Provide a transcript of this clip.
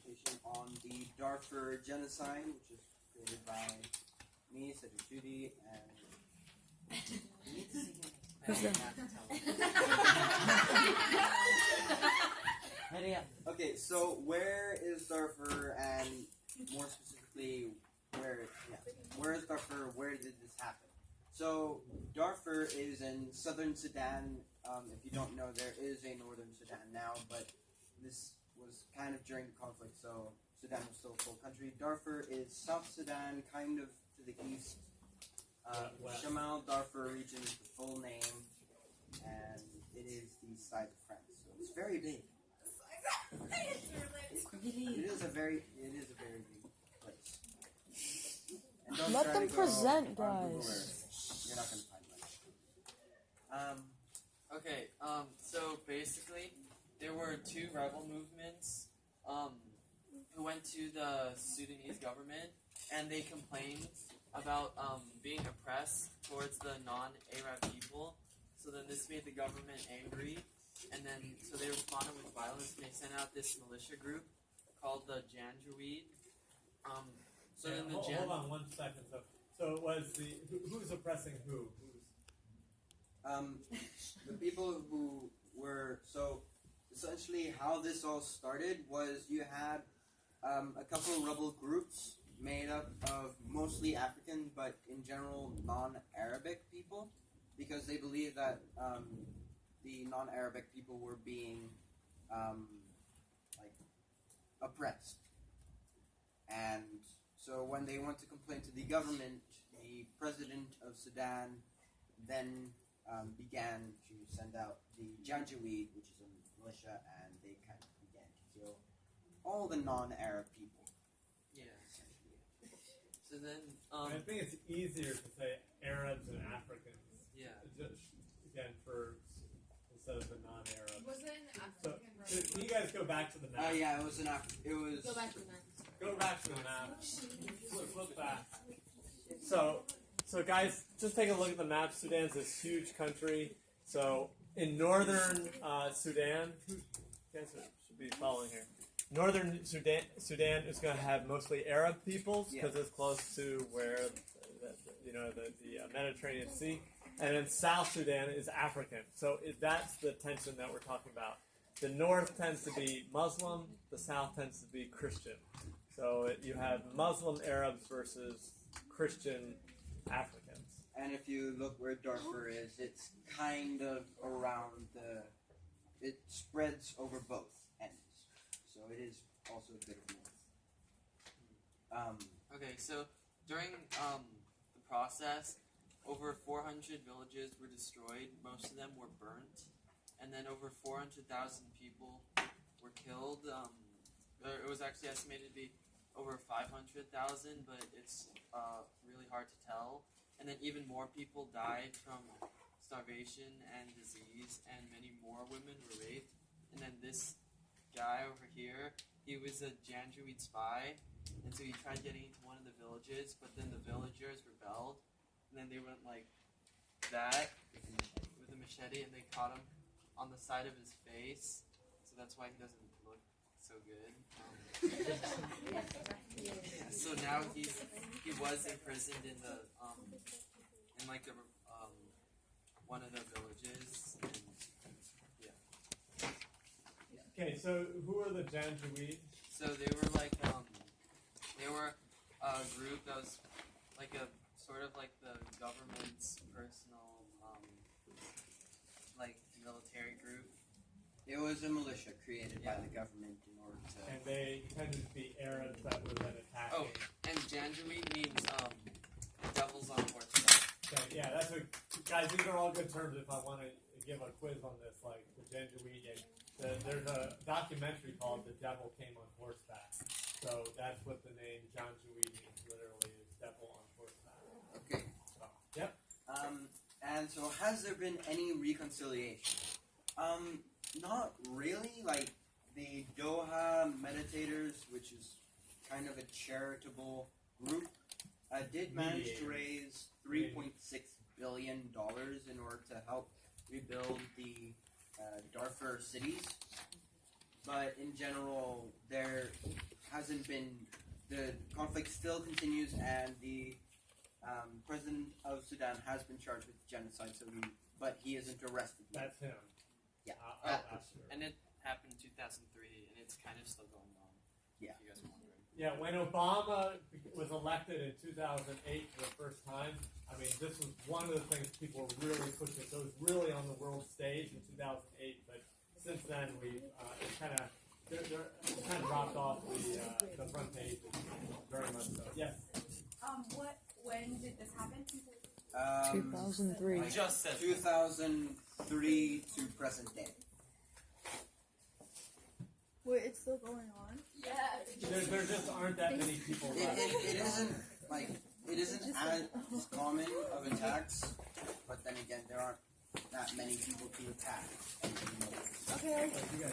presentation on the Darfur genocide, which was created by me, Cedric, and Who's that? Okay, so where is Darfur, and more specifically, where is Darfur? Where did this happen? So Darfur is in southern Sudan. If you don't know, there is a northern Sudan now, but this was kind of during the conflict, so Sudan was still a full country. Darfur is South Sudan, kind of to the east. Shamal Darfur region is the full name, and it is the size of France, so it's very big. It is a very big place. And don't Let try them to go present, on Google guys. Earth. You're not gonna find much. Okay, so basically, there were two rebel movements who went to the Sudanese government, and they complained about being oppressed towards the non-Arab people. So then this made the government angry, and then so they responded with violence, and they sent out this militia group called the Janjaweed. Hold on 1 second. So it was who's oppressing who? The people who were, so essentially how this all started was you had a couple of rebel groups made up of mostly African, but in general non-Arabic people, because they believed that the non-Arabic people were being oppressed. And so when they went to complain to the government, the president of Sudan then began to send out the Janjaweed, which is a militia, and they kind of began to kill all the non-Arab people. Yeah. So then, I think it's easier to say Arabs and Africans. Yeah. Just, again, instead of the non-Arabs. Was it an So, African can you guys go back to the map? Yeah, it was an It was. Go back to the map. Go back to the map. Flip back. So guys, just take a look at the map. Sudan's this huge country. So in northern Sudan, you guys should be following here. Northern Sudan is going to have mostly Arab peoples because it's close to where the Mediterranean Sea, and then South Sudan is African. So that's the tension that we're talking about. The north tends to be Muslim, the south tends to be Christian. So you have Muslim Arabs versus Christian Africans. And if you look where Darfur is, it's kind of around it spreads over both ends. So it is also a bit of north. okay, so during the process, over 400 villages were destroyed. Most of them were burnt, and then over 400,000 people were killed. It was actually estimated to be over 500,000, but it's really hard to tell. And then even more people died from starvation and disease, and many more women were raped. And then this guy over here, he was a Janjaweed spy, and so he tried getting into one of the villages, but then the villagers rebelled, and then they went like that with a machete, and they caught him on the side of his face, so that's why he doesn't look so good. So now he was imprisoned in the one of the villages. And, yeah. Okay, so who are the Janjaweed? So they were they were a group that was like a sort of like the government's personal military group. It was a militia created by the government in order to. And they tended to be Arabs that were then attacking. Oh, and Janjaweed means devils on horseback. Okay, yeah, that's what, guys, these are all good terms if I want to give a quiz on this, like the Janjaweed. There's a documentary called The Devil Came on Horseback. So that's what the name Janjaweed means, literally, is devil on horseback. Okay. So, yep. And so has there been any reconciliation? Not really. Like the Doha Meditators, which is kind of a charitable group, did manage to raise $3.6 billion in order to help rebuild the Darfur cities. But in general, their hasn't been. The conflict still continues, and the president of Sudan has been charged with genocide. But he isn't arrested yet. That's him. Yeah. That's true. And it happened in 2003, and it's kind of still going on. Yeah. If you guys are wondering. Yeah, when Obama was elected in 2008 for the first time, I mean, this was one of the things people were really pushing. So it was really on the world stage in 2008, but since then we've it's kind of dropped off the front page, very much so. Yes. When did this happen? 2003. I just said 2003 to present day. Wait, it's still going on? Yeah. There just aren't that many people left. It isn't as common of attacks, but then again, there aren't that many people to attack. Okay. You guys